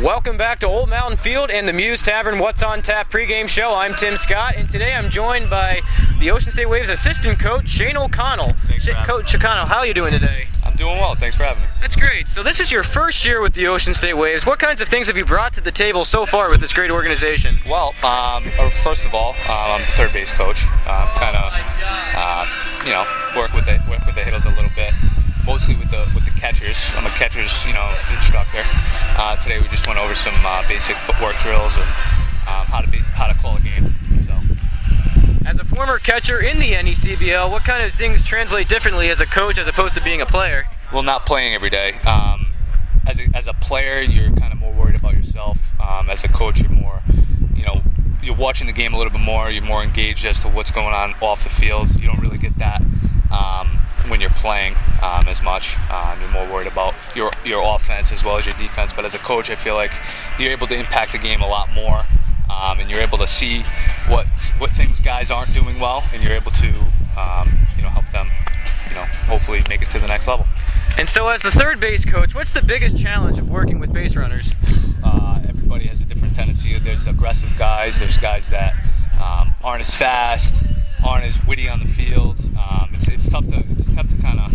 Welcome back to Old Mountain Field and the Muse Tavern What's on Tap pregame show. I'm Tim Scott, and today I'm joined by the Ocean State Waves assistant coach, Shane O'Connell. Coach O'Connell, how are you doing today? I'm doing well. Thanks for having me. That's great. So this is your first year with the Ocean State Waves. What kinds of things have you brought to the table so far with this great organization? Well, first of all, I'm the third base coach. Work with the hitters a little bit. Mostly with the catchers. I'm a catcher's instructor. Today we just went over some basic footwork drills and how to call a game. So, as a former catcher in the NECBL, what kind of things translate differently as a coach as opposed to being a player? Well, not playing every day. As a player, you're kind of more worried about yourself. As a coach, you're more, you're watching the game a little bit more. You're more engaged as to what's going on off the field. You don't really get that when you're playing as much. You're more worried about your offense as well as your defense. But as a coach, I feel like you're able to impact the game a lot more, and you're able to see what things guys aren't doing well, and you're able to help them hopefully make it to the next level. And so as the third base coach, what's the biggest challenge of working with base runners? Everybody has a different tendency. There's aggressive guys. There's guys that aren't as fast, aren't as witty on the field. It's tough to kind of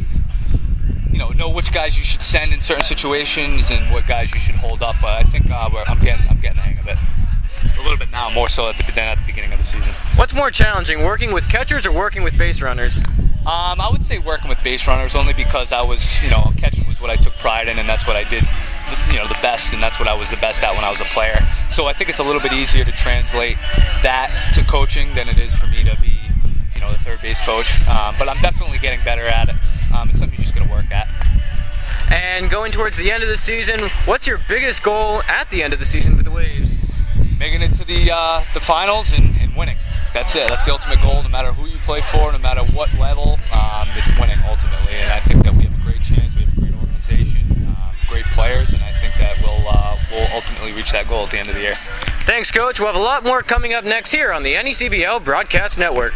know which guys you should send in certain situations and what guys you should hold up. But I think I'm getting the hang of it a little bit now, more so than at the beginning of the season. What's more challenging, working with catchers or working with base runners? I would say working with base runners, only because I was, catching was what I took pride in, and that's what I did, the best, and that's what I was the best at when I was a player. So I think it's a little bit easier to translate that to coaching than it is for me to be, the third base coach. But I'm definitely getting better at it. It's something you just got to work at. And going towards the end of the season, what's your biggest goal at the end of the season with the Waves? Making it to the finals and winning. That's it. That's the ultimate goal. No matter who you play for, no matter what level, it's winning ultimately. And I think that we have a great chance. We have a great organization, great players, and I think that we'll ultimately reach that goal at the end of the year. Thanks, Coach. We'll have a lot more coming up next here on the NECBL Broadcast Network.